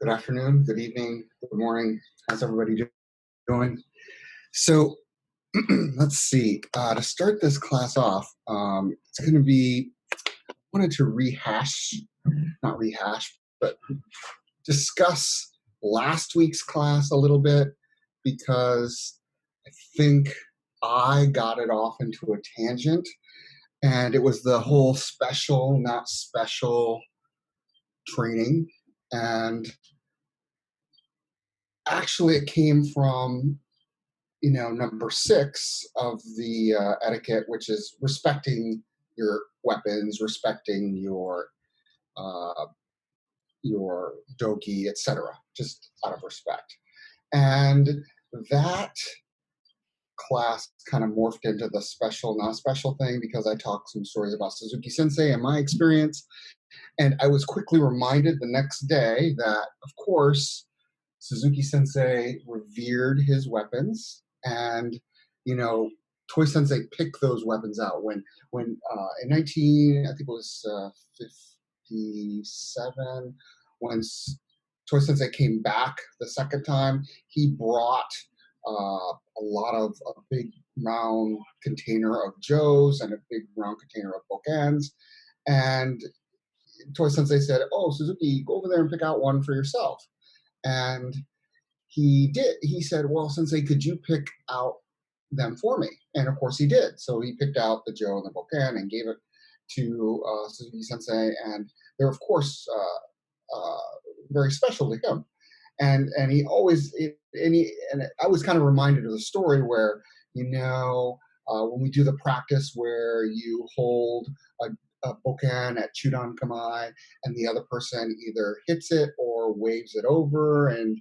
Good afternoon, good evening, good morning. How's everybody doing? So let's see. To start this class off, it's going to be, I wanted to not rehash, but discuss last week's class a little bit because I think I got it off into a tangent, and it was the whole special, not special training. And actually, it came from number 6 of the etiquette, which is respecting your weapons, respecting uh, your dogi, etc., just out of respect. And that class kind of morphed into the special, not special thing because I talked some stories about Suzuki Sensei and my experience. And I was quickly reminded the next day that, of course, Suzuki Sensei revered his weapons, and Toy Sensei picked those weapons out when in 19, I think it was 57, when Toy Sensei came back the second time. He brought a big round container of Joes and a big round container of Bokans, and Toy Sensei said, "Oh, Suzuki, go over there and pick out one for yourself." And he did. He said, "Well, Sensei, could you pick out them for me?" And of course he did. So he picked out the Joe and the Bokan and gave it to Suzuki Sensei, and they're of course very special to him. And he always and I was kind of reminded of the story where when we do the practice where you hold a bokan at Chudan Kamai, and the other person either hits it or waves it over, and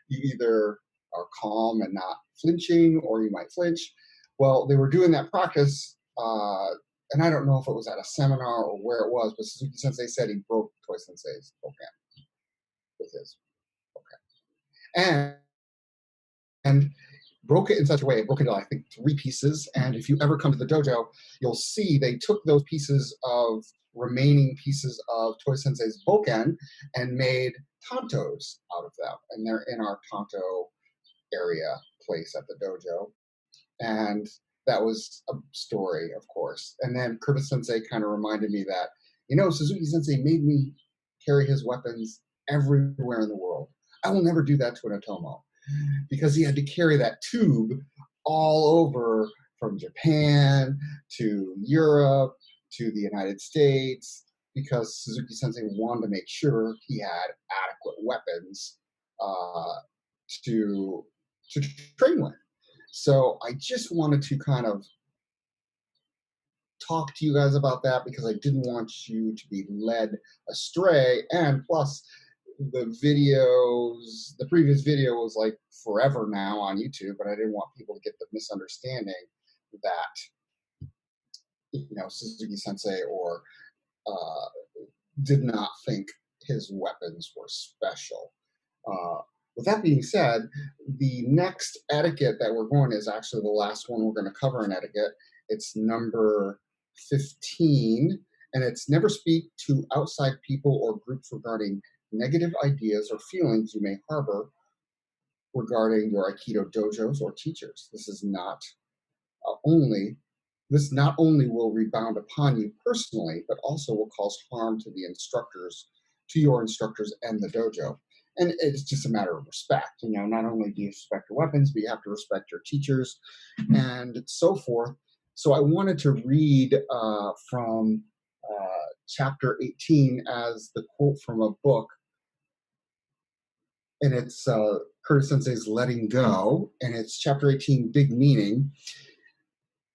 you either are calm and not flinching, or you might flinch. Well, they were doing that practice, and I don't know if it was at a seminar or where it was, but Suzuki Sensei said he broke Toy Sensei's bokan with his bokan. And broke it in such a way, it broke into, I think, 3 pieces. And if you ever come to the dojo, you'll see they took those remaining pieces of Toy Sensei's boken and made tantos out of them. And they're in our tanto area place at the dojo. And that was a story, of course. And then Curtis Sensei kind of reminded me that, Suzuki Sensei made me carry his weapons everywhere in the world. I will never do that to an Otomo, because he had to carry that tube all over, from Japan to Europe to the United States, because Suzuki Sensei wanted to make sure he had adequate weapons to train with. So I just wanted to kind of talk to you guys about that, because I didn't want you to be led astray. And plus, the previous video was like forever now on YouTube, but I didn't want people to get the misunderstanding that Suzuki Sensei or did not think his weapons were special. With that being said, the next etiquette that we're going is actually the last one we're going to cover in etiquette. It's number 15, and it's never speak to outside people or groups regarding negative ideas or feelings you may harbor regarding your Aikido dojos or teachers. This not only will rebound upon you personally, but also will cause harm to your instructors and the dojo. And it's just a matter of respect. Not only do you respect your weapons, but you have to respect your teachers and so forth. So I wanted to read from chapter 18 as the quote from a book. And it's Curtis Sensei's Letting Go, and it's chapter 18, Big Meaning.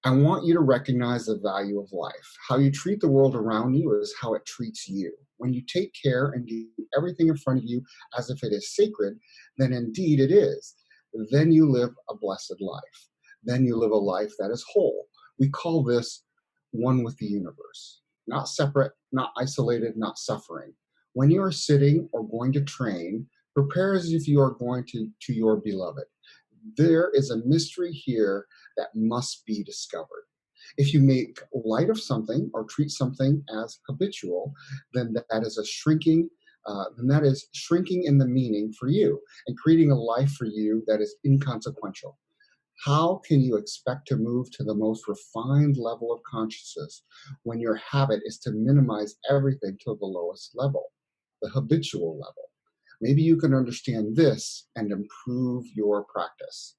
I want you to recognize the value of life. How you treat the world around you is how it treats you. When you take care and do everything in front of you as if it is sacred, then indeed it is. Then you live a blessed life. Then you live a life that is whole. We call this one with the universe. Not separate, not isolated, not suffering. When you are sitting or going to train, prepare as if you are going to your beloved. There is a mystery here that must be discovered. If you make light of something or treat something as habitual, then that is a shrinking then that is shrinking in the meaning for you and creating a life for you that is inconsequential. How can you expect to move to the most refined level of consciousness when your habit is to minimize everything to the lowest level, the habitual level? Maybe you can understand this and improve your practice.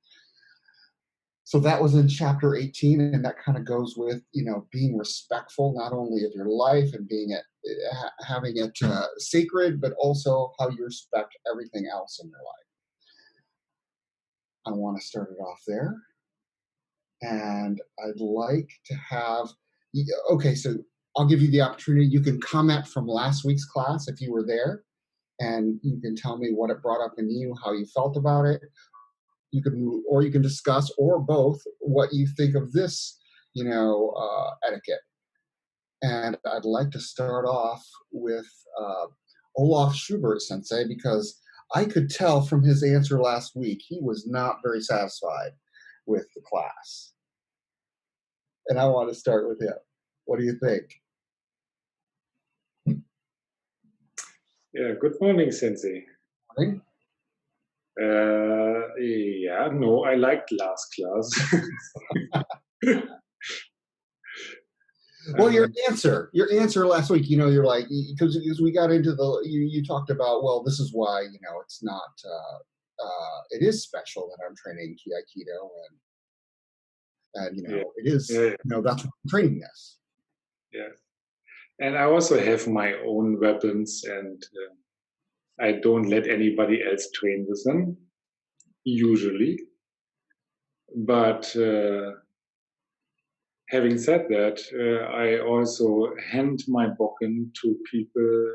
So that was in chapter 18, and that kind of goes with, being respectful not only of your life and having it sacred, but also how you respect everything else in your life. I want to start it off there, and I'd like to have. Okay, so I'll give you the opportunity. You can comment from last week's class if you were there, and you can tell me what it brought up in you, how you felt about it. You can discuss, or both, what you think of this, etiquette. And I'd like to start off with Olaf Schubert Sensei, because I could tell from his answer last week he was not very satisfied with the class. And I want to start with him. What do you think? Yeah, good morning, Sensei. Morning. Yeah, no, I liked last class. Well, your answer last week, you're like, because we got into you talked about, well, this is why, it's not, it is special that I'm training Ki Aikido, and it is, that's why I'm training this. Yeah. And I also have my own weapons, and I don't let anybody else train with them, usually. But having said that, I also hand my bokken to people.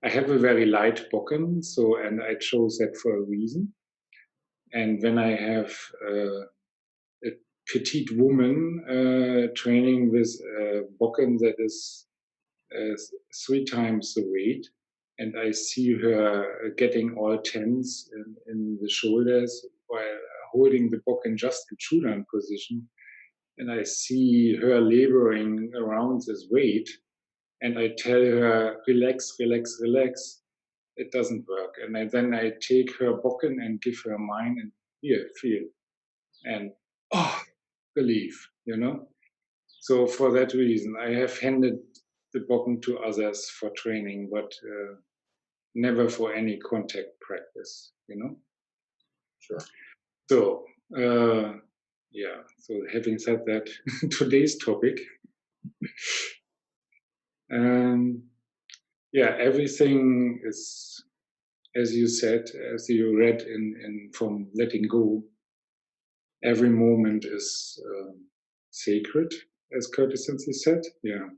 I have a very light bokken, and I chose that for a reason. And when I have a petite woman training with a bokken that is 3 times the weight, and I see her getting all tense in the shoulders while holding the bokken just in Chudan position, and I see her laboring around this weight, and I tell her, relax, relax, relax. It doesn't work. And then I take her bokken and give her mine, and here, feel. And, relief, So for that reason, I have handed the bokken to others for training, but never for any contact practice, Sure. So, so having said that, today's topic, everything is, as you said, as you read from Letting Go, every moment is sacred, as Curtis Sensei said. Yeah.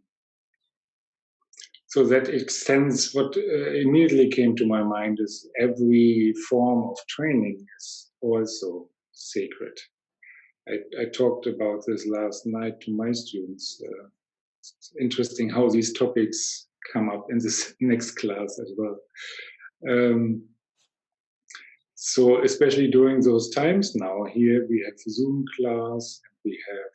So that extends. What immediately came to my mind is every form of training is also sacred. I talked about this last night to my students. It's interesting how these topics come up in this next class as well. So especially during those times now, here we have Zoom class, we have,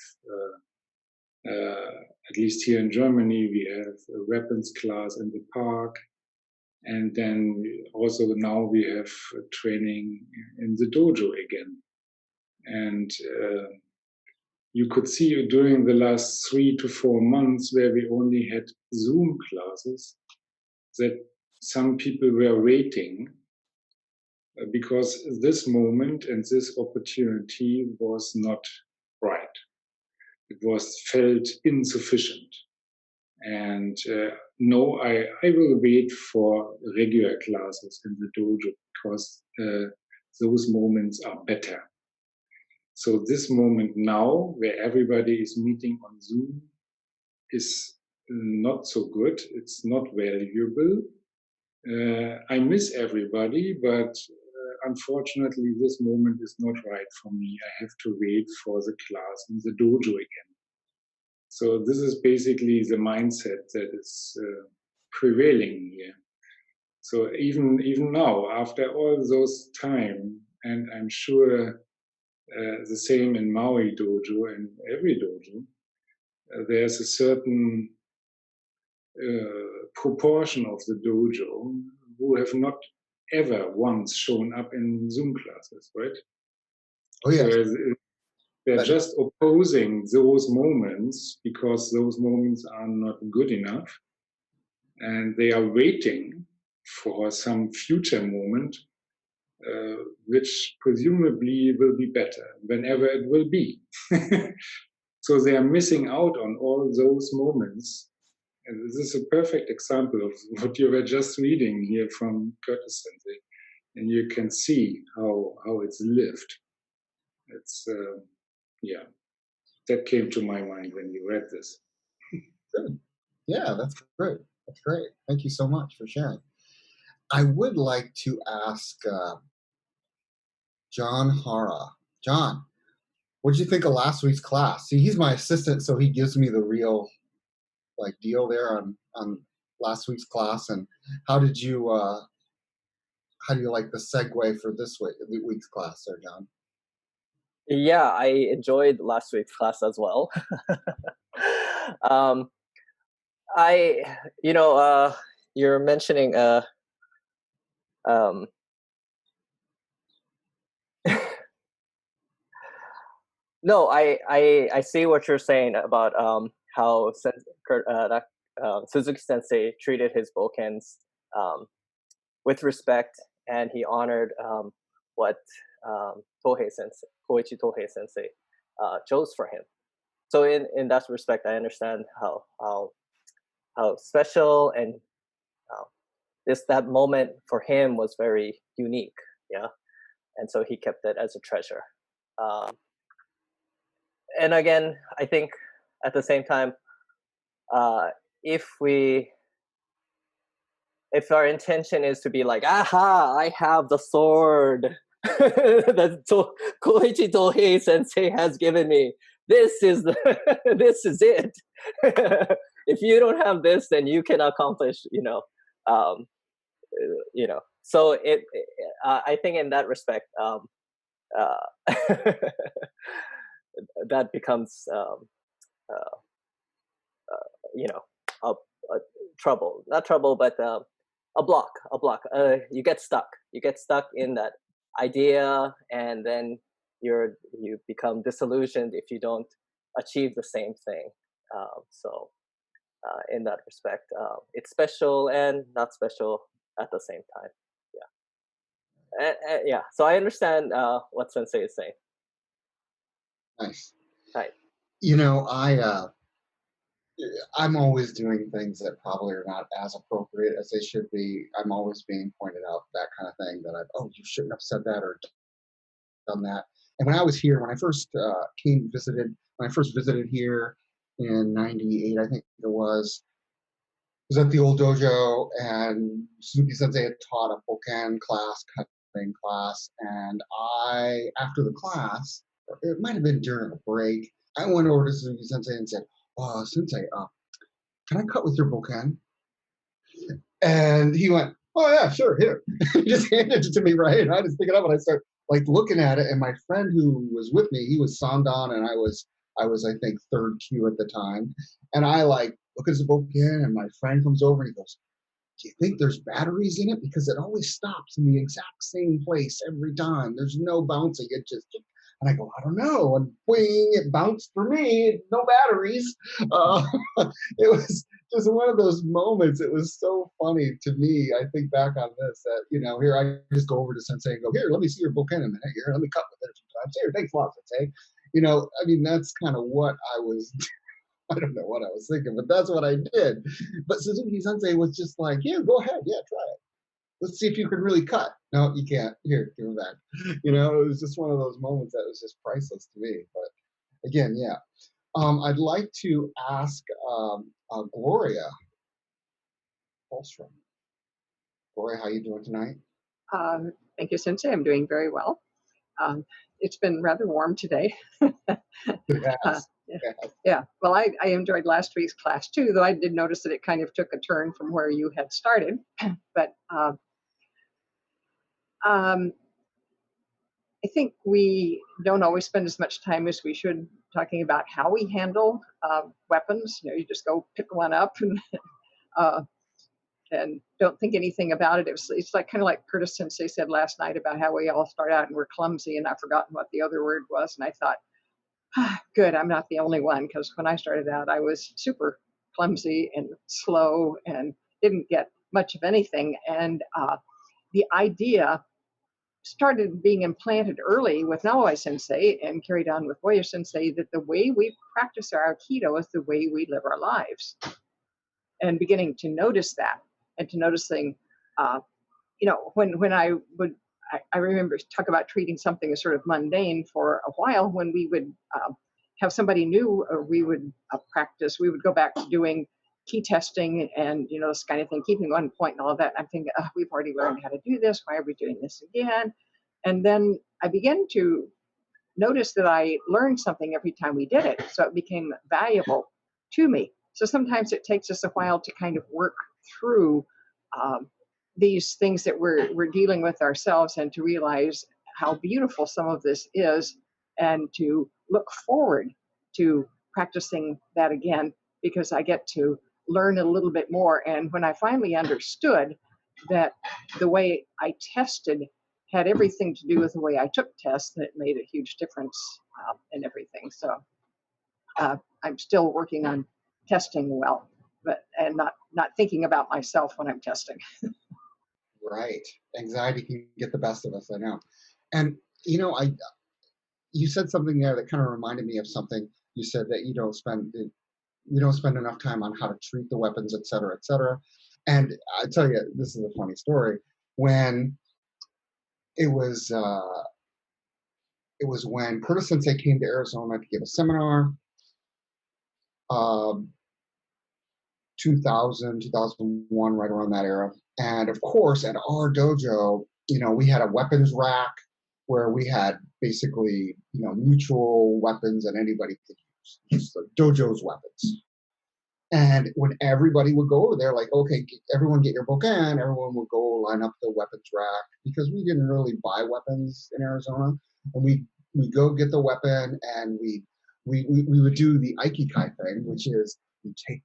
at least here in Germany, we have a weapons class in the park. And then also now we have training in the dojo again. And you could see during the last 3 to 4 months where we only had Zoom classes that some people were waiting because this moment and this opportunity was not right. It was felt insufficient. And no, I will wait for regular classes in the dojo because those moments are better. So this moment now, where everybody is meeting on Zoom, is not so good. It's not valuable. I miss everybody, but unfortunately, this moment is not right for me. I have to wait for the class in the dojo again. So this is basically the mindset that is prevailing here. So even now, after all those time, and I'm sure the same in Maui dojo and every dojo, there's a certain proportion of the dojo who have not ever once shown up in Zoom classes, right? Oh So yes. they're That- just opposing those moments because those moments are not good enough, and they are waiting for some future moment, which presumably will be better whenever it will be. So they are missing out on all those moments. And this is a perfect example of what you were just reading here from Curtis Sensei. And you can see how it's lived. It's, yeah, that came to my mind when you read this. Good. Yeah, that's great. That's great. Thank you so much for sharing. I would like to ask John Hara. John, what did you think of last week's class? See, he's my assistant, so he gives me the real like deal there on last week's class. And how did you how do you like the segue for this week's class there, John? Yeah, I enjoyed last week's class as well. um, I, you're mentioning, um, no, I see what you're saying about how Suzuki Sensei treated his Bokens with respect, and he honored what Koichi Tohei Sensei chose for him. So in that respect, I understand how special and that moment for him was very unique, yeah, and so he kept it as a treasure. And again, I think at the same time, uh, if our intention is to be like, aha, I have the sword that Koichi Tohei Sensei has given me. This is this is it. If you don't have this, then you can accomplish, um, So I think in that respect, that becomes, uh, you know, a trouble. Not trouble, but a block. You get stuck. You get stuck in that idea, and then you become disillusioned if you don't achieve the same thing. So in that respect, it's special and not special at the same time. Yeah. So I understand what Sensei is saying. Nice. Right. You know, I'm always doing things that probably are not as appropriate as they should be. I'm always being pointed out that kind of thing that you shouldn't have said that or done that. And when I was here, when I first when I first visited here in '98, I think it was at the old dojo, and Suzuki Sensei had taught a Bokan class, cutting class, and after the class, or it might have been during a break, I went over to Suzuki Sensei and said, Sensei, can I cut with your Bokan? And he went, oh yeah, sure, here. He just handed it to me, right? And I just pick it up and I start like looking at it. And my friend who was with me, he was Sandan, and I was I think third Q at the time. And I like look at the book again, and my friend comes over and he goes, do you think there's batteries in it? Because it always stops in the exact same place every time. There's no bouncing. It just, and I go, I don't know. And wing, it bounced for me. No batteries. It was just one of those moments. It was so funny to me. I think back on this that, here I just go over to Sensei and go, here, let me see your Boken a minute. Here, let me cut with it a few times. Here, thanks a lot, Sensei. I mean, that's kind of what I was I don't know what I was thinking, but that's what I did. But Suzuki Sensei was just like, yeah, go ahead. Yeah, try it. Let's see if you can really cut. No, you can't. Here, give it back. It was just one of those moments that was just priceless to me. But again, yeah. I'd like to ask Gloria Holstrom. Gloria, how you doing tonight? Thank you, Sensei. I'm doing very well. It's been rather warm today. Yes. Yeah. Well, I enjoyed last week's class too, though I did notice that it kind of took a turn from where you had started. But I think we don't always spend as much time as we should talking about how we handle weapons. You just go pick one up and and don't think anything about it. It's like kind of like Curtis Sensei said last night about how we all start out and we're clumsy, and I've forgotten what the other word was. And I thought, good, I'm not the only one, because when I started out, I was super clumsy and slow and didn't get much of anything. And the idea started being implanted early with Naoi Sensei and carried on with Boya Sensei, that the way we practice our Aikido is the way we live our lives. And beginning to notice that, and to noticing, when I remember talk about treating something as sort of mundane for a while. When we would have somebody new, or we would practice, we would go back to doing key testing and this kind of thing, keeping on point and all of that. I'm thinking, we've already learned how to do this. Why are we doing this again? And then I began to notice that I learned something every time we did it, so it became valuable to me. So sometimes it takes us a while to kind of work through these things that we're dealing with ourselves, and to realize how beautiful some of this is, and to look forward to practicing that again, because I get to learn a little bit more. And when I finally understood that the way I tested had everything to do with the way I took tests, that made a huge difference in everything. So I'm still working on testing well, and not thinking about myself when I'm testing. Right. Anxiety can get the best of us, I know. And you said something there that kind of reminded me of something. You said that you don't spend enough time on how to treat the weapons, et cetera, et cetera. And I tell you, this is a funny story. When it was when Curtis Sensei came to Arizona to give a seminar, 2000, 2001, right around that era. And of course, at our dojo, we had a weapons rack where we had basically, mutual weapons that anybody could use, the dojo's weapons. And when everybody would go over there, like, okay, everyone get your bokan, everyone would go line up the weapons rack, because we didn't really buy weapons in Arizona. And we go get the weapon, and we would do the aikikai thing, which is you take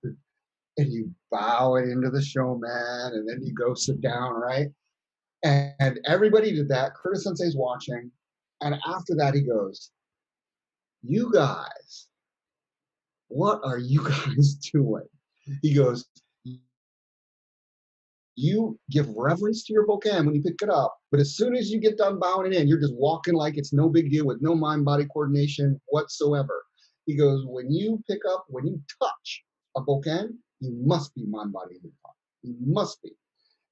and you bow it into the showman, and then you go sit down, right? And everybody did that. Curtis Sensei's watching. And after that, he goes, "You guys, what are you guys doing?" He goes, "You give reverence to your bokan when you pick it up, but as soon as you get done bowing it in, you're just walking like it's no big deal, with no mind-body coordination whatsoever." He goes, when you touch a bokan, you must be mind-body unified. You must be.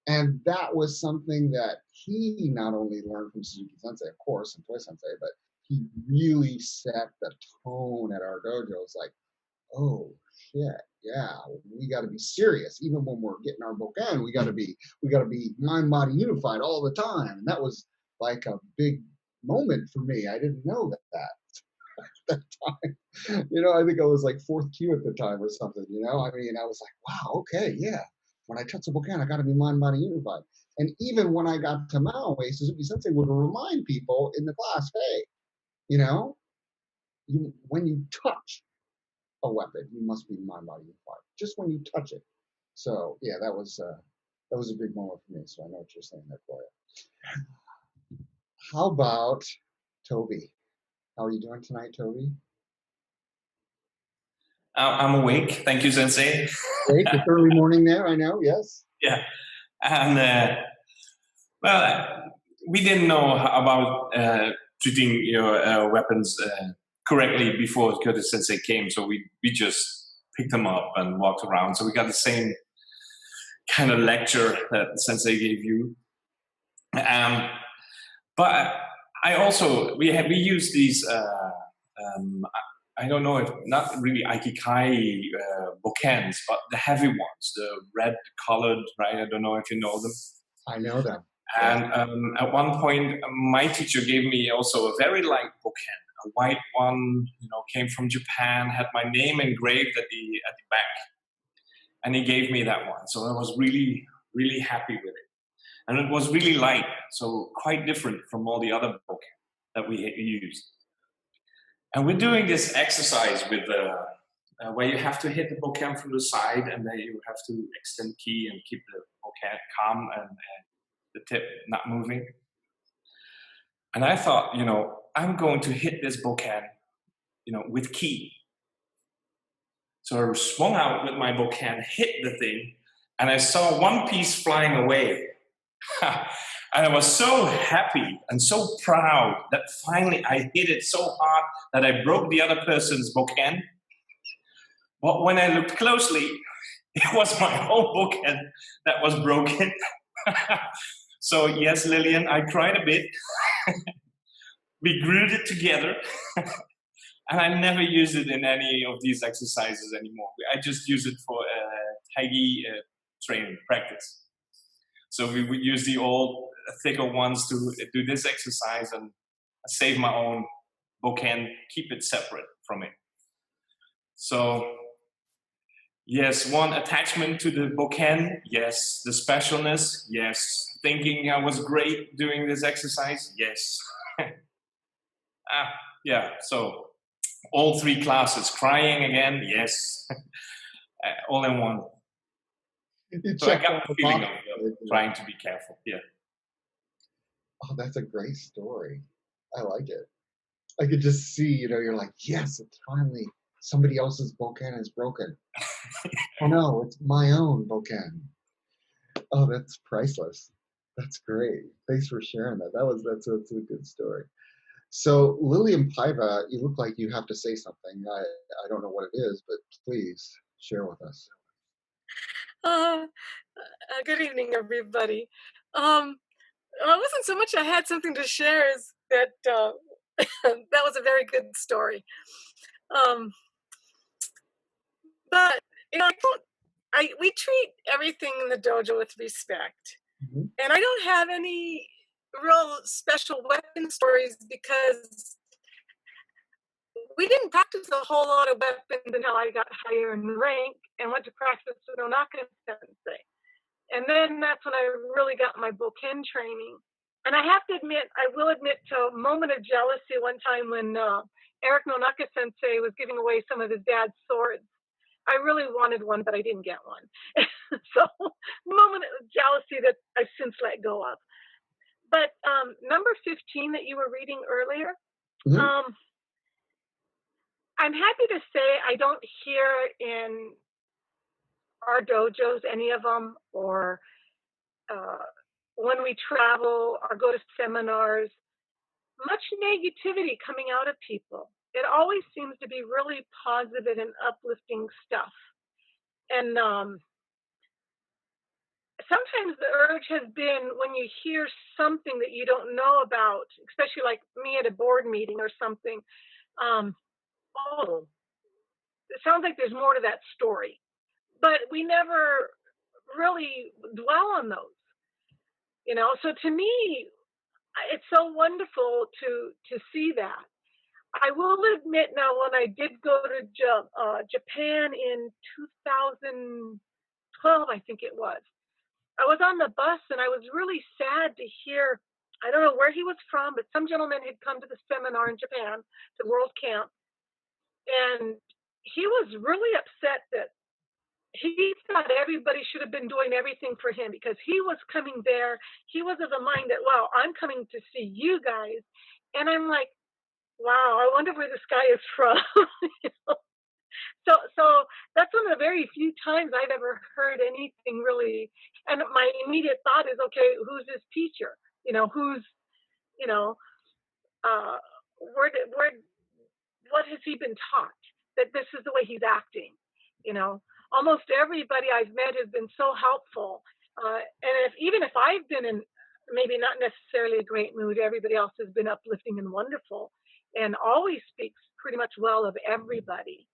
And that was something that he not only learned from Suzuki Sensei, of course, and Toy Sensei, but he really set the tone at our dojo. It's like, oh shit, yeah, we got to be serious. Even when we're getting our bokan, we got to be mind-body unified all the time. And that was like a big moment for me. I didn't know that at that time. I think I was like fourth Q at the time or something. I was like, wow, okay, yeah. When I touch the bokan, I got to be mind-body unified. And even when I got to Maui, Suzuki Sensei would remind people in the class, hey, when you touch a weapon, you must be mind-body unified. Just when you touch it. So yeah, that was a big moment for me. So I know what you're saying there, Gloria. How about Toby? How are you doing tonight, Toby? I'm awake. Thank you, Sensei. Great. It's early morning there, I know, yes. Yeah. And, we didn't know about treating your weapons correctly before Curtis Sensei came, so we just picked them up and walked around. So we got the same kind of lecture that Sensei gave you. But I also, we use these, I don't know if, not really Aikikai bokens, but the heavy ones, the red colored, right? I don't know if you know them. I know them. And at one point, my teacher gave me also a very light boken, a white one, came from Japan, had my name engraved at the back. And he gave me that one. So I was really, really happy with it. And it was really light, so quite different from all the other boken that we used. And we're doing this exercise with where you have to hit the bokken from the side, and then you have to extend key and keep the bokken calm and the tip not moving. And I thought, I'm going to hit this bokken, with key. So I swung out with my bokken, hit the thing, and I saw one piece flying away. And I was so happy and so proud that finally I hit it so hard that I broke the other person's bokken. But when I looked closely, it was my whole bokken that was broken. So yes, Lillian, I cried a bit. We glued it together. And I never use it in any of these exercises anymore. I just use it for Taigi training, practice. So we would use the old, thicker ones to do this exercise and save my own bokken, keep it separate from it. So, yes, one, attachment to the bokken, yes. The specialness, yes. Thinking I was great doing this exercise, yes. Yeah, so all 3 classes, crying again, yes. All in one. So I got the feeling of trying to be careful, yeah. Oh, that's a great story. I like it. I could just see, you're like, yes, it's finally somebody else's bokken is broken. Oh no, it's my own bokken. Oh, that's priceless. That's great. Thanks for sharing that. That's a good story. So Lillian Paiva, you look like you have to say something. I don't know what it is, but please share with us. Good evening, everybody. It wasn't so much I had something to share as that that was a very good story. But we treat everything in the dojo with respect, and I don't have any real special weapon stories because we didn't practice a whole lot of weapons until I got higher in rank and went to practice with Onaka Sensei. And then that's when I really got my bokken training. And I have to admit, I will admit to a moment of jealousy one time when Eric Nonaka Sensei was giving away some of his dad's swords. I really wanted one, but I didn't get one. So, moment of jealousy that I've since let go of. But number 15 that you were reading earlier, I'm happy to say I don't hear in our dojos, any of them, or when we travel or go to seminars, much negativity coming out of people. It always seems to be really positive and uplifting stuff. And sometimes the urge has been when you hear something that you don't know about, especially like me at a board meeting or something, it sounds like there's more to that story. But we never really dwell on those. So to me, it's so wonderful to see that. I will admit now, when I did go to Japan in 2012, I think it was, I was on the bus and I was really sad to hear, I don't know where he was from, but some gentleman had come to the seminar in Japan, the World Camp, and he was really upset that he thought everybody should have been doing everything for him because he was coming there. He was of the mind that, wow, I'm coming to see you guys. And I'm like, wow, I wonder where this guy is from. So that's one of the very few times I've ever heard anything really. And my immediate thought is, okay, who's his teacher? What has he been taught that this is the way he's acting? Almost everybody I've met has been so helpful. And even if I've been in maybe not necessarily a great mood, everybody else has been uplifting and wonderful and always speaks pretty much well of everybody.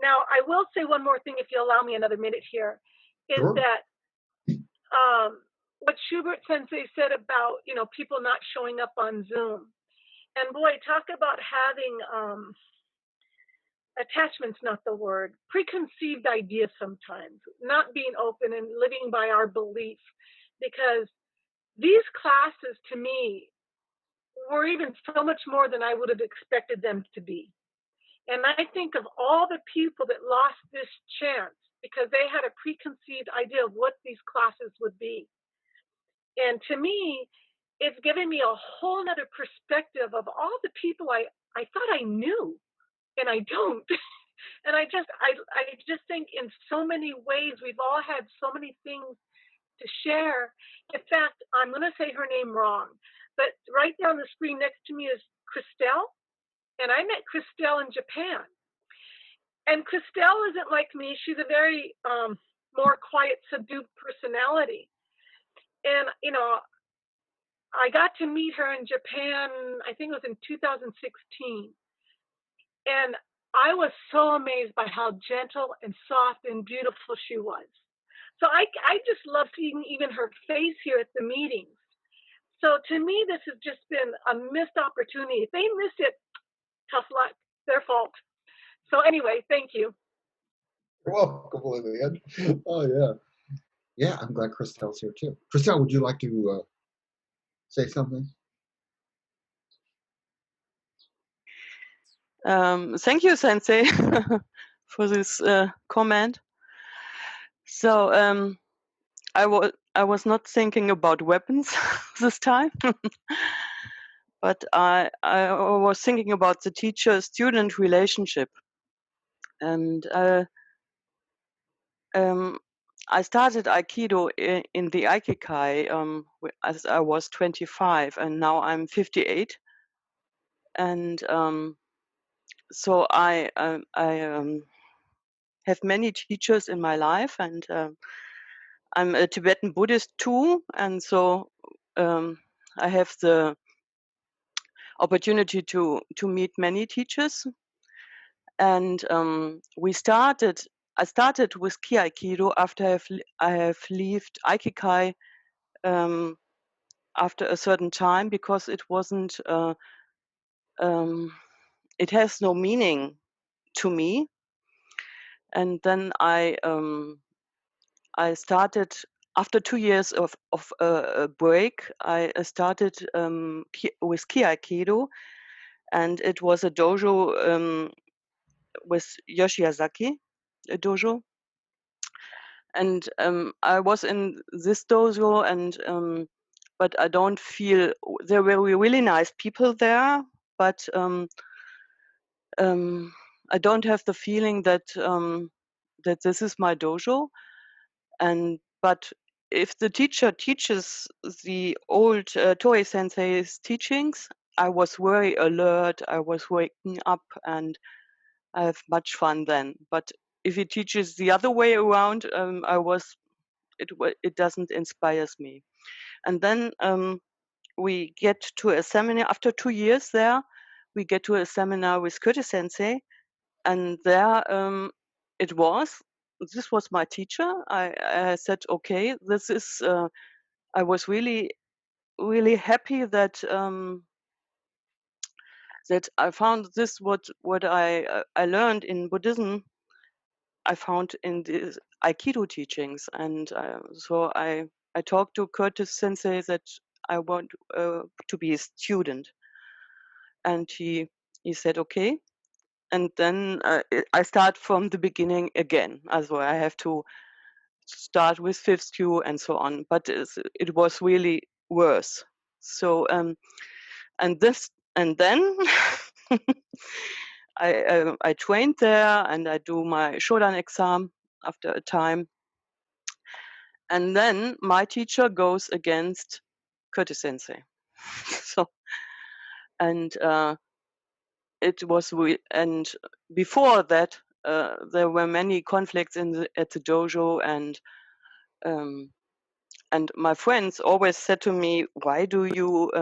Now, I will say one more thing, if you allow me another minute here, is that what Schubert Sensei said about, people not showing up on Zoom. And boy, talk about having attachment's not the word, preconceived ideas sometimes, not being open and living by our belief, because these classes to me were even so much more than I would have expected them to be. And I think of all the people that lost this chance because they had a preconceived idea of what these classes would be. And to me, it's given me a whole nother perspective of all the people I thought I knew, and I don't. And I just think in so many ways we've all had so many things to share. In fact, I'm going to say her name wrong, but right there on the screen next to me is Christelle, and I met Christelle in Japan. And Christelle isn't like me. She's a very more quiet, subdued personality. And, you know, I got to meet her in Japan, I think it was in 2016. And I was so amazed by how gentle and soft and beautiful she was. So I just love seeing even her face here at the meetings. So to me, this has just been a missed opportunity. If they miss it, tough luck, their fault. So anyway, thank you. You're welcome, Lillian. Oh, yeah. Yeah, I'm glad Christelle's here too. Christelle, would you like to say something? Thank you, Sensei, for this comment. So I was not thinking about weapons this time, but I was thinking about the teacher-student relationship, and I started Aikido in the Aikikai as I was 25, and now I'm 58, and so I have many teachers in my life, and I'm a Tibetan Buddhist too, and so I have the opportunity to meet many teachers. And I started with Ki Aikido after I have left Aikikai after a certain time, because it wasn't it has no meaning to me. And then I started after 2 years of a break. I started with Ki Aikido, and it was a dojo with Yoshiazaki, a dojo. And I was in this dojo, and but I don't feel there were really nice people there, but I don't have the feeling that that this is my dojo. And but if the teacher teaches the old Toei Sensei's teachings, I was very alert. I was waking up, and I have much fun then. But if he teaches the other way around, it doesn't inspire me. And then we get to a seminar after 2 years there. We get to a seminar with Kyoto Sensei, and there this was my teacher. I said, okay, this is. I was really, really happy that that I found this what I learned in Buddhism. I found in the Aikido teachings, and so I talked to Curtis Sensei that I want to be a student, and he said okay. And then I start from the beginning again. Also I have to start with fifth Q and so on, but it was really worse. So and then I trained there, and I do my Shodan exam after a time, and then my teacher goes against Curtis Sensei. So and it was and before that there were many conflicts at the dojo, and my friends always said to me, why do you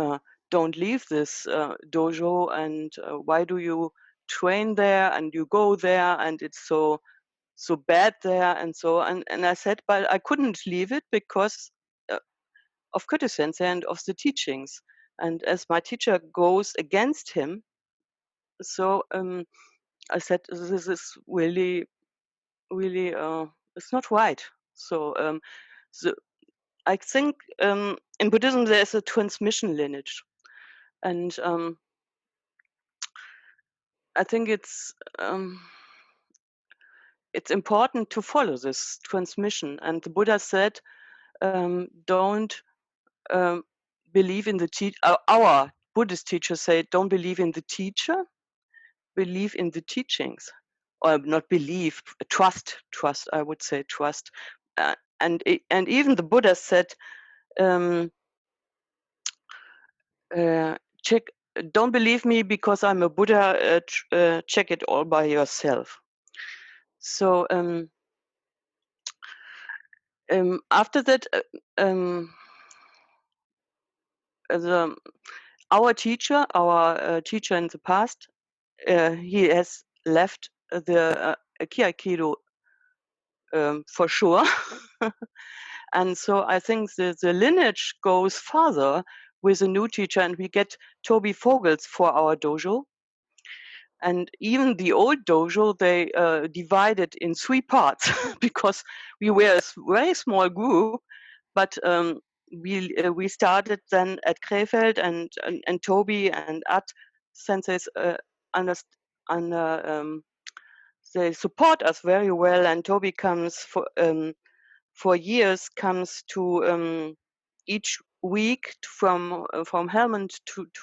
don't leave this dojo, and why do you train there and you go there, and it's so bad there, and so and I said, but I couldn't leave it because of Curtis Sensei and of the teachings, and as my teacher goes against him, so I said, this is really, really, it's not right. So, I think in Buddhism there is a transmission lineage, and I think it's important to follow this transmission. And the Buddha said, don't believe in the teacher. Our Buddhist teachers say, don't believe in the teacher, believe in the teachings. Or not believe, trust, I would say trust. And even the Buddha said, check, don't believe me because I'm a Buddha, check it all by yourself. So after that, our teacher in the past, he has left the Aikido for sure. And so I think the lineage goes farther with a new teacher, and we get Toby Vogels for our dojo. And even the old dojo, they divided in 3 parts because we were a very small group, but we started then at Krefeld, and Toby and At senseis they support us very well, and Toby comes for years, comes to each week from Helmond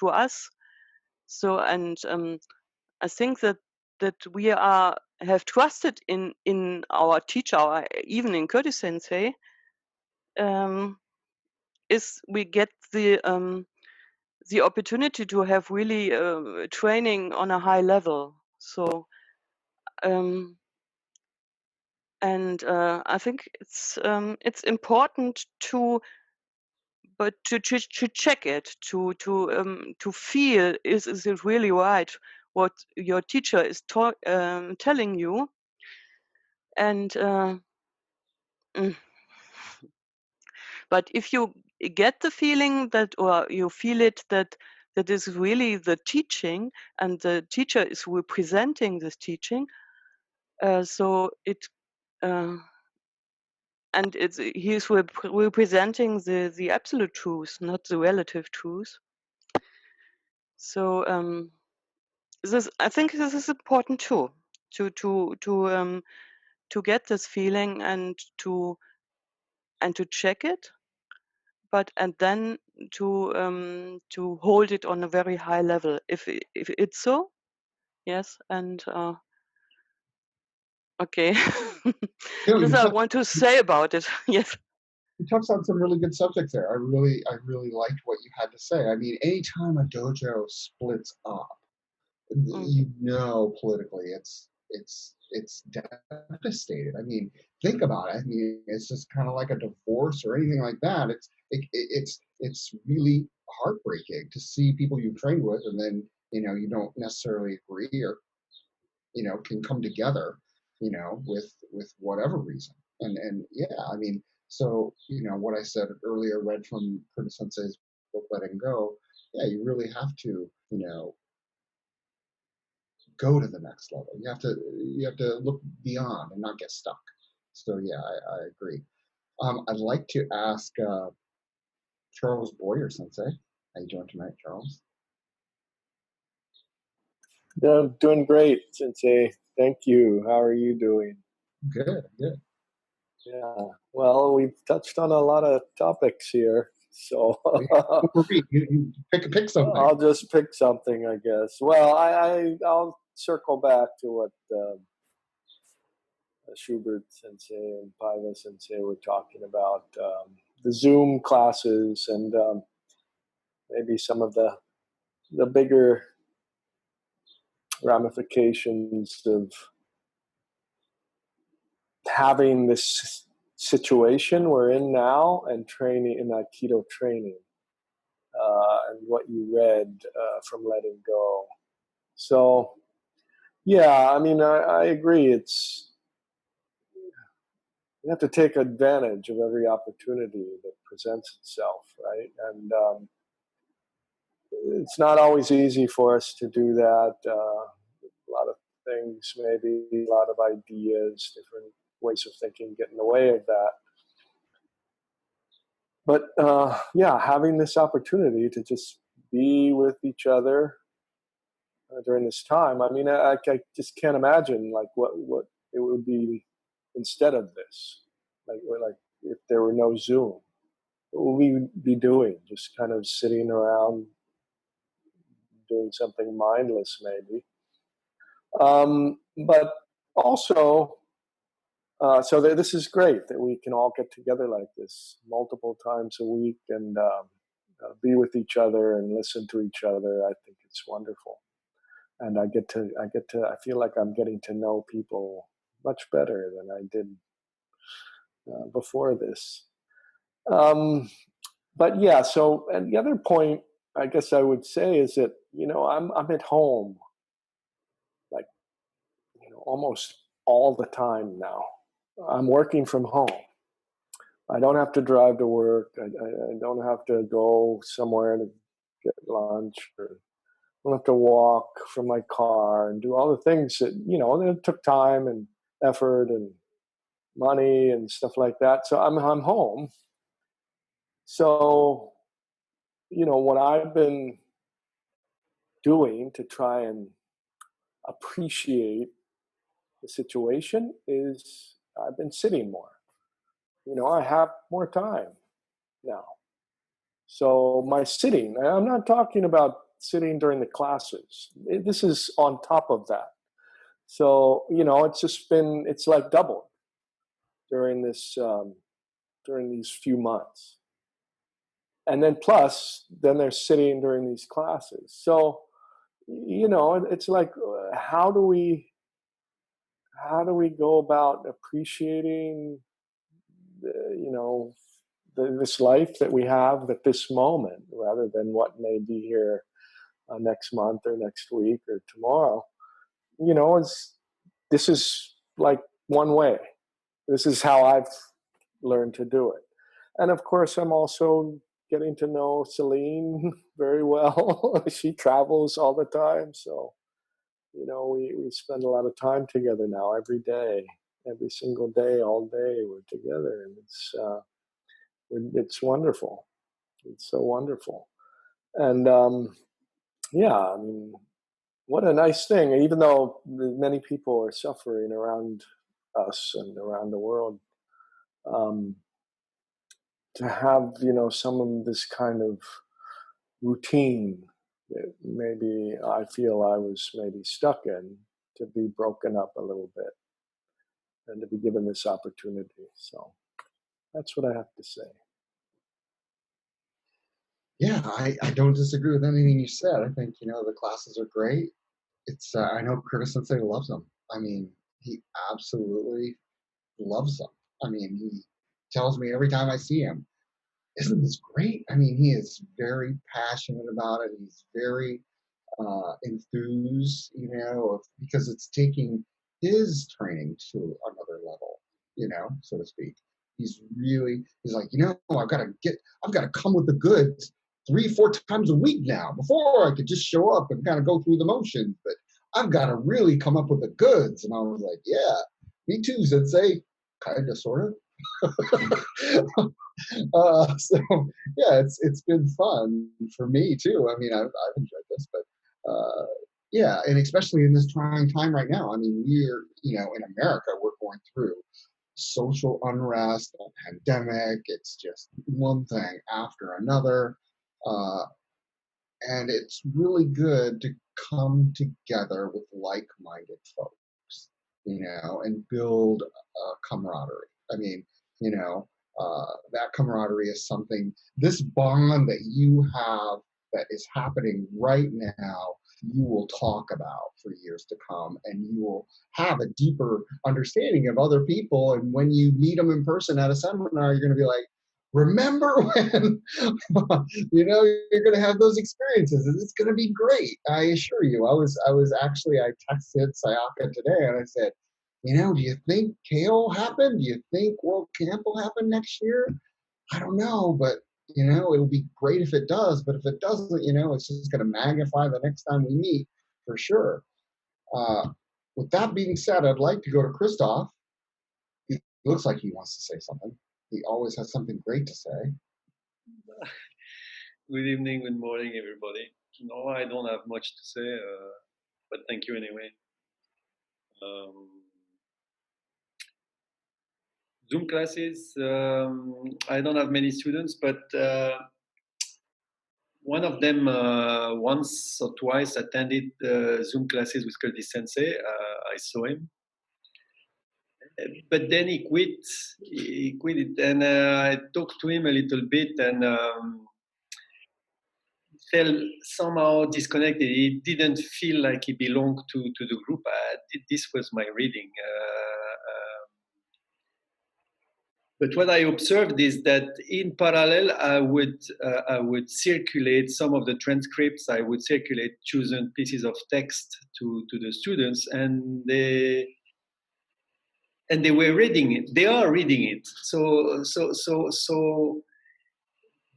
to us. So, and I think that we have trusted in our teacher, even in Curtis Sensei, is we get the opportunity to have really training on a high level. So, and I think it's important to check it, to feel is it really right what your teacher is telling you, and but if you get the feeling that, or you feel it that is really the teaching, and the teacher is representing this teaching, so it and he's representing the absolute truth, not the relative truth. So I think this is important too, to get this feeling and to check it, and then to hold it on a very high level if it's so. Yes, and okay. You know, This I want to say about it. Yes. you touched on some really good subjects there. I really liked what you had to say. I mean, anytime a dojo splits up, you know, politically, it's devastated. I mean, think about it. I mean, it's just kind of like a divorce or anything like that. It's really heartbreaking to see people you've trained with, and then you don't necessarily agree, or can come together, with whatever reason. And yeah, I mean, so what I said earlier, read from Curtis Sensei's book Letting Go. Yeah, you really have to go to the next level. You have to look beyond and not get stuck. So yeah, I agree. I'd like to ask Charles Boyer Sensei. How you doing tonight, Charles? Yeah, doing great, Sensei. Thank you. How are you doing? Good, good. Yeah. Well, we've touched on a lot of topics here, so you pick something. I'll just pick something, I guess. Well, I'll circle back to what Schubert Sensei and Paiva Sensei were talking about, the Zoom classes, and maybe some of the bigger ramifications of having this situation we're in now and training in Aikido training, and what you read from Letting Go. So, yeah, I mean, I agree. You have to take advantage of every opportunity that presents itself, right? And it's not always easy for us to do that. A lot of things, maybe a lot of ideas, different ways of thinking get in the way of that. But yeah, having this opportunity to just be with each other during this time. I mean, I just can't imagine like what it would be instead of this. Like if there were no Zoom, what would we be doing? Just kind of sitting around doing something mindless, maybe. But also, so this is great that we can all get together like this multiple times a week and be with each other and listen to each other. I think it's wonderful, and I feel like I'm getting to know people much better than I did before this. But yeah, so, and the other point I guess I would say is that, I'm at home, like, almost all the time now. I'm working from home. I don't have to drive to work. I don't have to go somewhere to get lunch, or I don't have to walk from my car and do all the things that, that took time and effort and money and stuff like that. So I'm home. So, what I've been doing to try and appreciate the situation is I've been sitting more. I have more time now. So my sitting, I'm not talking about sitting during the classes. This is on top of that. So, it's like doubled during during these few months. And then then they're sitting during these classes. So, it's like, how do we go about appreciating, this life that we have at this moment, rather than what may be here next month or next week or tomorrow. This is like one way. This is how I've learned to do it. And of course, I'm also getting to know Celine very well. She travels all the time. So, we spend a lot of time together now, every day, every single day, all day, we're together. And it's wonderful. It's so wonderful. And yeah, I mean, what a nice thing. Even though many people are suffering around us and around the world, to have, some of this kind of routine that maybe I feel I was maybe stuck in, to be broken up a little bit and to be given this opportunity. So that's what I have to say. Yeah, I don't disagree with anything you said. I think, the classes are great. It's I know Curtis Sensei loves them. I mean, he absolutely loves them. I mean, he tells me every time I see him, isn't this great? I mean, he is very passionate about it. He's very enthused, because it's taking his training to another level, so to speak. He's like, I've got to come with the goods 3-4 times a week now. Before I could just show up and kind of go through the motions, but I've got to really come up with the goods. And I was like, yeah, me too, Sensei, kind of, sort of. So yeah, it's been fun for me too. I mean, I've enjoyed this, but yeah, and especially in this trying time right now. I mean, we're in America, we're going through social unrest, a pandemic. It's just one thing after another, and it's really good to come together with like-minded folks, and build camaraderie. I mean, that camaraderie is something, this bond that you have that is happening right now, you will talk about for years to come, and you will have a deeper understanding of other people. And when you meet them in person at a seminar, you're going to be like, remember when, you're going to have those experiences, and it's going to be great. I assure you. I texted Sayaka today and I said, do you think KO will happen? Do you think World Camp will happen next year? I don't know, but it'll be great if it does. But if it doesn't, it's just going to magnify the next time we meet for sure. With that being said, I'd like to go to Christoph. He looks like he wants to say something. He always has something great to say. Good evening, good morning, everybody. No, I don't have much to say. but thank you anyway. Zoom classes, I don't have many students, but one of them once or twice attended Zoom classes with Curtis Sensei. I saw him. But then he quit. He quit it, and I talked to him a little bit, and felt somehow disconnected. He didn't feel like he belonged to the group. This was my reading. But what I observed is that in parallel, I would circulate some of the transcripts. I would circulate chosen pieces of text to the students, and they were reading it. They are reading it. So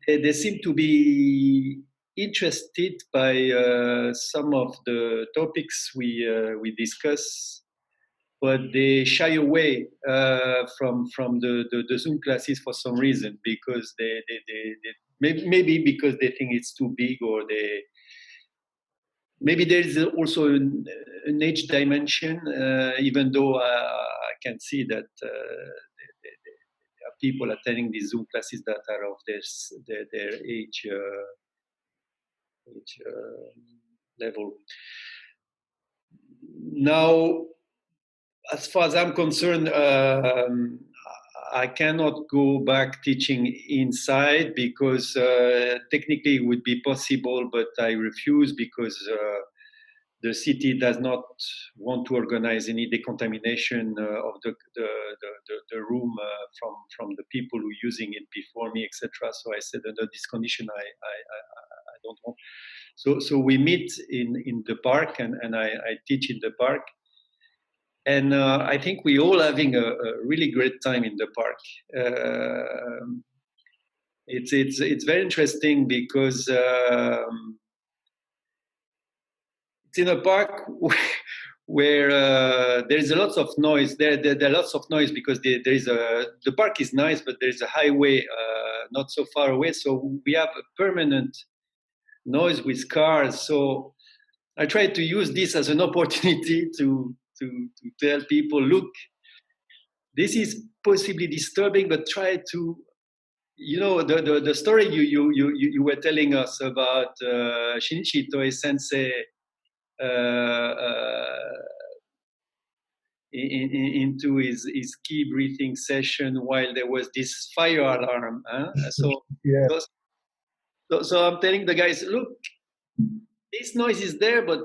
they seem to be interested by some of the topics we discuss, but they shy away from the Zoom classes for some reason, because they maybe because they think it's too big, or maybe there is also an age dimension, even though I can see that there are people attending these Zoom classes that are of their age level. Now, as far as I'm concerned, I cannot go back teaching inside, because technically it would be possible, but I refuse, because the city does not want to organize any decontamination of the room from the people who are using it before me, etc. So I said, under this condition, I don't want. So we meet in the park, and I teach in the park. And I think we all having a really great time in the park. It's very interesting, because it's in a park where there is a lot of noise. There are lots of noise, because the park is nice, but there is a highway not so far away. So we have a permanent noise with cars. So I try to use this as an opportunity to tell people, look, this is possibly disturbing, but try to, the story you were telling us about Shinichi Toei Sensei into his key breathing session while there was this fire alarm. So, Yeah. so I'm telling the guys, look, this noise is there, but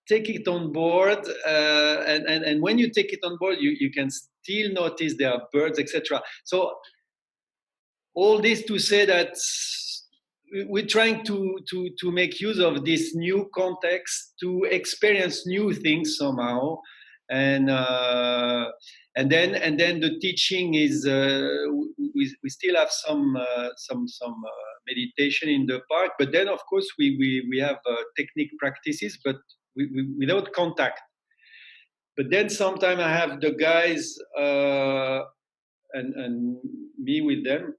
take it on board, and when you take it on board, you can still notice there are birds, etc. So all this to say that we're trying to make use of this new context to experience new things somehow, and then the teaching is we still have some meditation in the park, but then of course we have technique practices, but without contact. But then sometimes I have the guys and me with them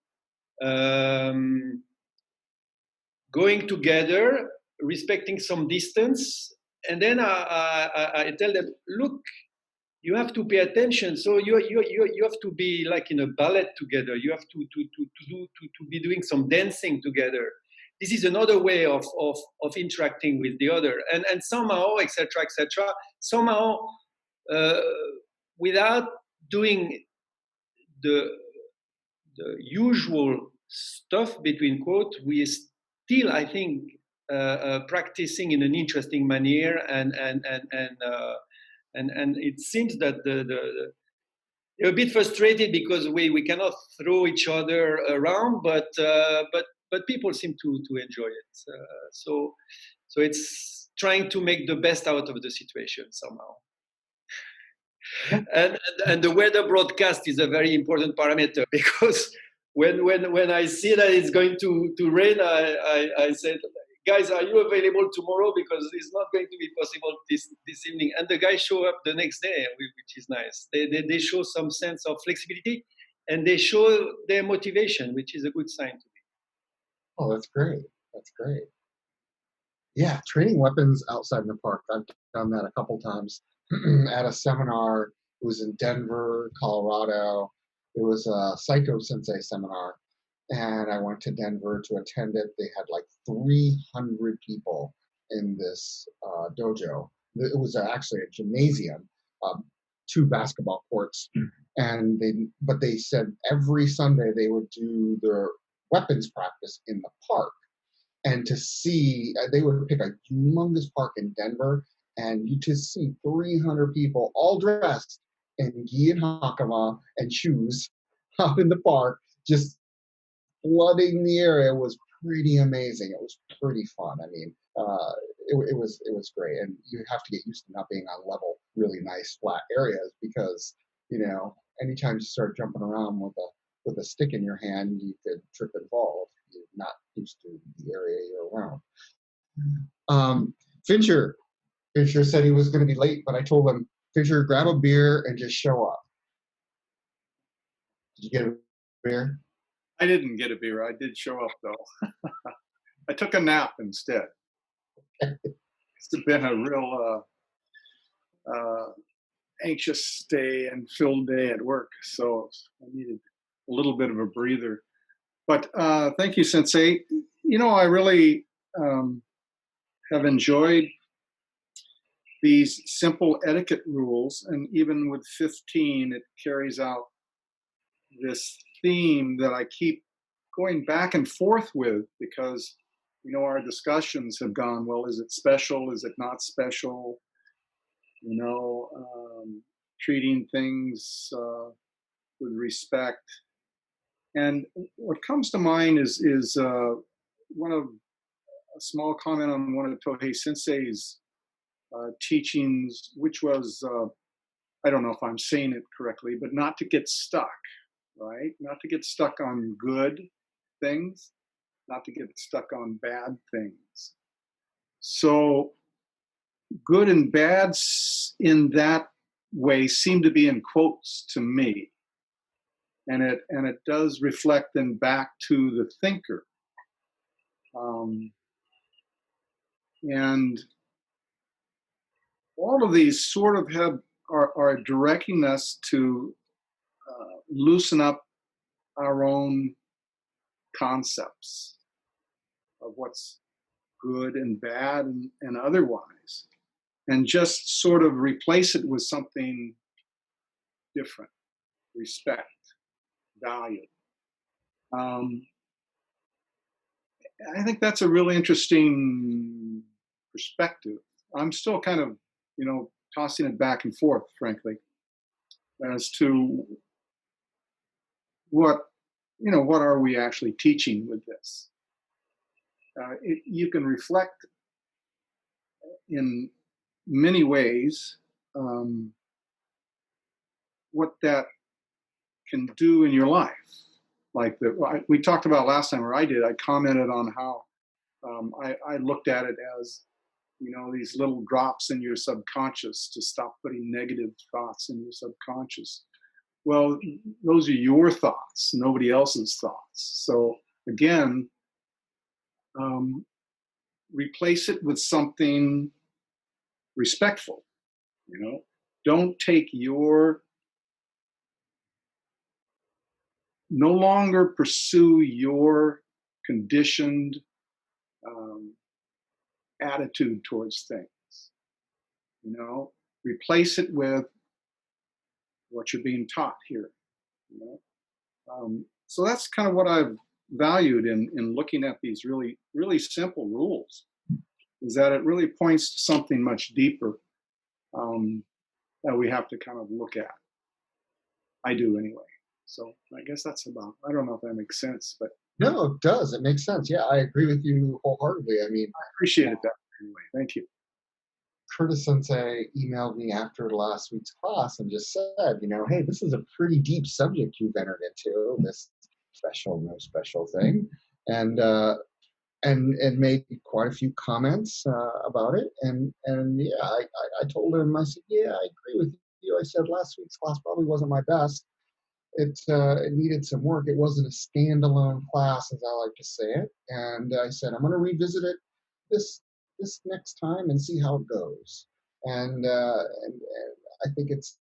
going together, respecting some distance, and then I tell them, look, you have to pay attention. So you have to be like in a ballet together. You have to be doing some dancing together. This is another way of interacting with the other, and somehow, etc., somehow, without doing the usual stuff between quotes, we still, I think, practicing in an interesting manner, and it seems that they're a bit frustrated because we cannot throw each other around, but people seem to enjoy it. So it's trying to make the best out of the situation somehow. And the weather broadcast is a very important parameter, because when I see that it's going to rain, I said, guys, are you available tomorrow? Because it's not going to be possible this evening. And the guys show up the next day, which is nice. They show some sense of flexibility, and they show their motivation, which is a good sign to me. Oh, that's great. That's great. Yeah, training weapons outside in the park. I've done that a couple times at a seminar. It was in Denver, Colorado. It was a Psycho Sensei seminar, and I went to Denver to attend it. They had like 300 people in this dojo. It was actually a gymnasium, um, two basketball courts, and they said every Sunday they would do their weapons practice in the park. And to see, they would pick a humongous park in Denver, and you just see 300 people all dressed in gi and hakama and shoes out in the park, just flooding the area. Was pretty amazing. It was pretty fun. I mean, it was great, and you have to get used to not being on level, really nice flat areas because anytime you start jumping around with a stick in your hand, you could trip and fall if you're not used to the area you're around. Fincher said he was going to be late, but I told him, Fincher, grab a beer and just show up. Did you get a beer? I didn't get a beer. I did show up though. I took a nap instead. It's been a real anxious day and filled day at work, so I needed a little bit of a breather. But thank you, Sensei. I really have enjoyed these simple etiquette rules, and even with 15, it carries out this theme that I keep going back and forth with because our discussions have gone, well, is it special, is it not special, treating things with respect. And what comes to mind is one of a small comment on one of Tohei Sensei's teachings, which was, I don't know if I'm saying it correctly, but not to get stuck, right? Not to get stuck on good things, not to get stuck on bad things. So good and bad in that way seem to be in quotes to me. And it does reflect then back to the thinker. And all of these sort of are directing us to loosen up our own concepts of what's good and bad and otherwise, and just sort of replace it with something different, respect, value. I think that's a really interesting perspective. I'm still kind of, tossing it back and forth, frankly, as to what are we actually teaching with this? You can reflect in many ways what that can do in your life. Like we talked about last time, or I did. I commented on how I looked at it as these little drops in your subconscious to stop putting negative thoughts in your subconscious. Well, those are your thoughts, nobody else's thoughts. So again, replace it with something respectful. Don't take no longer pursue your conditioned attitude towards things. Replace it with what you're being taught here. So that's kind of what I've valued in looking at these really, really simple rules, is that it really points to something much deeper that we have to kind of look at. I do anyway. So I guess that's about, I don't know if that makes sense, but. No, it does. It makes sense. Yeah, I agree with you wholeheartedly. I mean, I appreciate that anyway. Thank you. Curtis Sensei emailed me after last week's class and just said, hey, this is a pretty deep subject you've entered into, this special, no special thing. And made quite a few comments about it. And yeah, I told him, I said, yeah, I agree with you. I said last week's class probably wasn't my best. It needed some work. It wasn't a standalone class, as I like to say it. And I said, I'm going to revisit it this this next time and see how it goes. And I think it's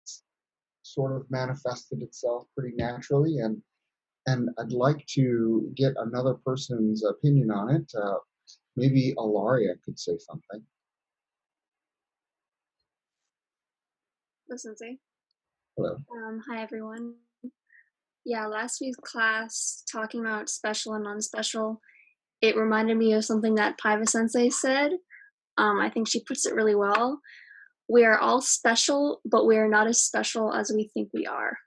sort of manifested itself pretty naturally, and I'd like to get another person's opinion on it. Maybe Alaria could say something. Hello, Sensei. Hello. Hi, everyone. Yeah, last week's class, talking about special and non-special, it reminded me of something that Paiva Sensei said. I think she puts it really well. We are all special, but we are not as special as we think we are.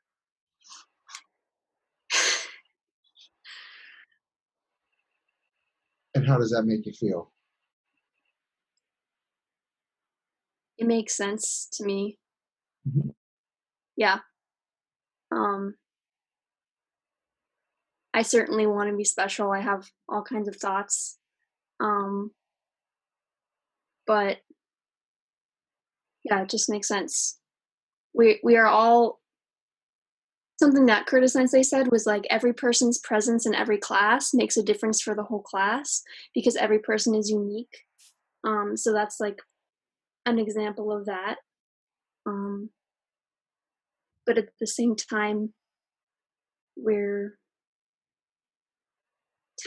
And how does that make you feel? It makes sense to me. Mm-hmm. Yeah. I certainly want to be special. I have all kinds of thoughts. But yeah, it just makes sense. We are all, something that Curtis Sensei said was like every person's presence in every class makes a difference for the whole class because every person is unique. So that's like an example of that. But at the same time, we're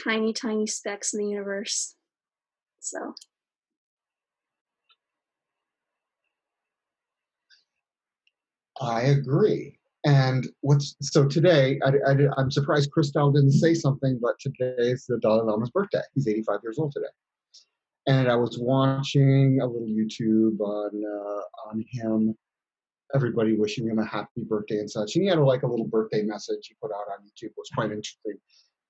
tiny, tiny specks in the universe. So. I agree. And so today, I'm surprised Christel didn't say something, but today is the Dalai Lama's birthday. He's 85 years old today. And I was watching a little YouTube on him, everybody wishing him a happy birthday and such. And he had like a little birthday message he put out on YouTube. It was quite interesting.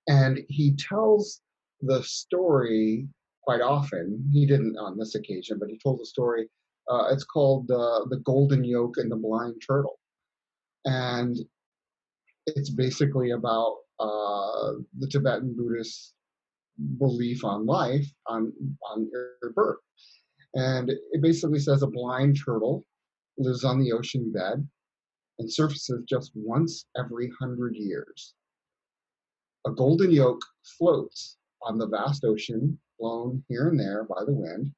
And he tells the story quite often. He didn't on this occasion, but he told the story. It's called The Golden Yoke and the Blind Turtle. And it's basically about the Tibetan Buddhist belief on life, on your birth. And it basically says a blind turtle lives on the ocean bed and surfaces just once every 100 years. A golden yoke floats on the vast ocean, blown here and there by the wind.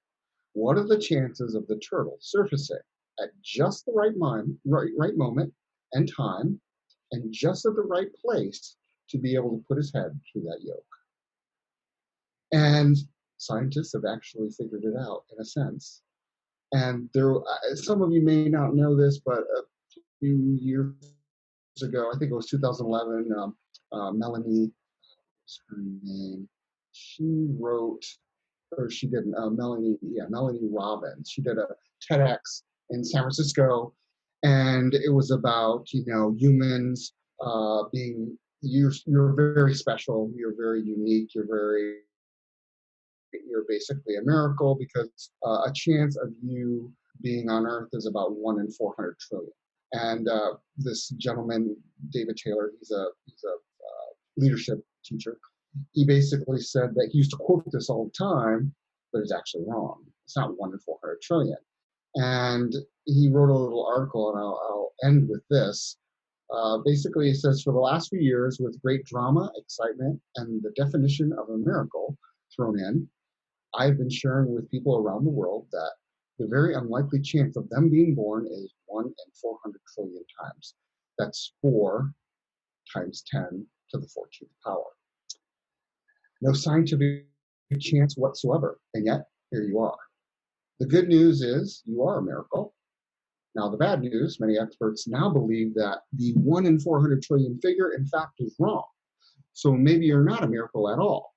What are the chances of the turtle surfacing at just the right moment and time, and just at the right place to be able to put his head through that yoke? And scientists have actually figured it out in a sense. And there, some of you may not know this, but a few years ago, I think it was 2011, Melanie, what's her name? She wrote, or she didn't, Melanie Robbins. She did a TEDx in San Francisco, and it was about, humans being, you're very special, you're very unique, you're basically a miracle because a chance of you being on Earth is about 1 in 400 trillion. And this gentleman, David Taylor, he's a leadership teacher. He basically said that he used to quote this all the time, but it's actually wrong. It's not 1 in 400 trillion. And he wrote a little article, and I'll end with this. Basically, he says, for the last few years, with great drama, excitement, and the definition of a miracle thrown in, I've been sharing with people around the world that the very unlikely chance of them being born is 1 in 400 trillion times. That's 4 times 10 to the 14th power. No scientific chance whatsoever, and yet here you are. The good news is you are a miracle. Now the bad news, many experts now believe that the 1 in 400 trillion figure in fact is wrong. So maybe you're not a miracle at all.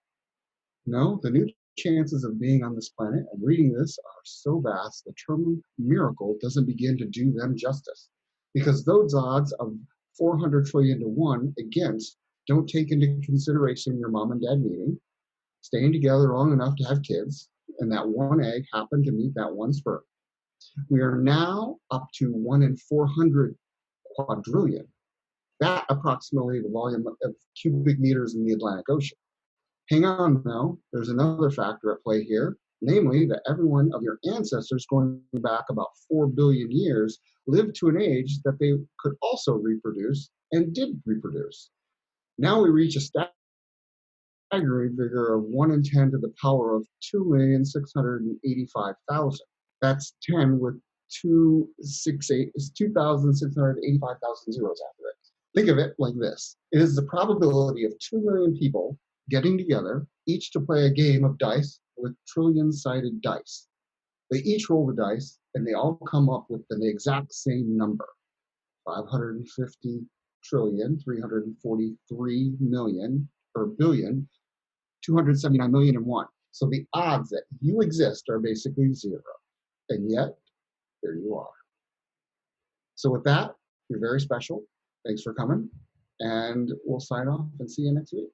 No, the new chances of being on this planet and reading this are so vast, the term miracle doesn't begin to do them justice. Because those odds of 400 trillion to 1 against don't take into consideration your mom and dad meeting, staying together long enough to have kids, and that one egg happened to meet that one sperm. We are now up to 1 in 400 quadrillion. That approximately the volume of cubic meters in the Atlantic Ocean. Hang on now, there's another factor at play here, namely that every one of your ancestors going back about 4 billion years lived to an age that they could also reproduce and did reproduce. Now we reach a aggregate figure of 1 in 10 to the power of 2,685,000. That's 10 with 2,685,000 zeros after it. Think of it like this. It is the probability of 2 million people getting together, each to play a game of dice with trillion-sided dice. They each roll the dice, and they all come up with the exact same number, 550 trillion, 343 million, or billion, 279 million and one. So the odds that you exist are basically zero. And yet, here you are. So with that, you're very special. Thanks for coming. And we'll sign off and see you next week.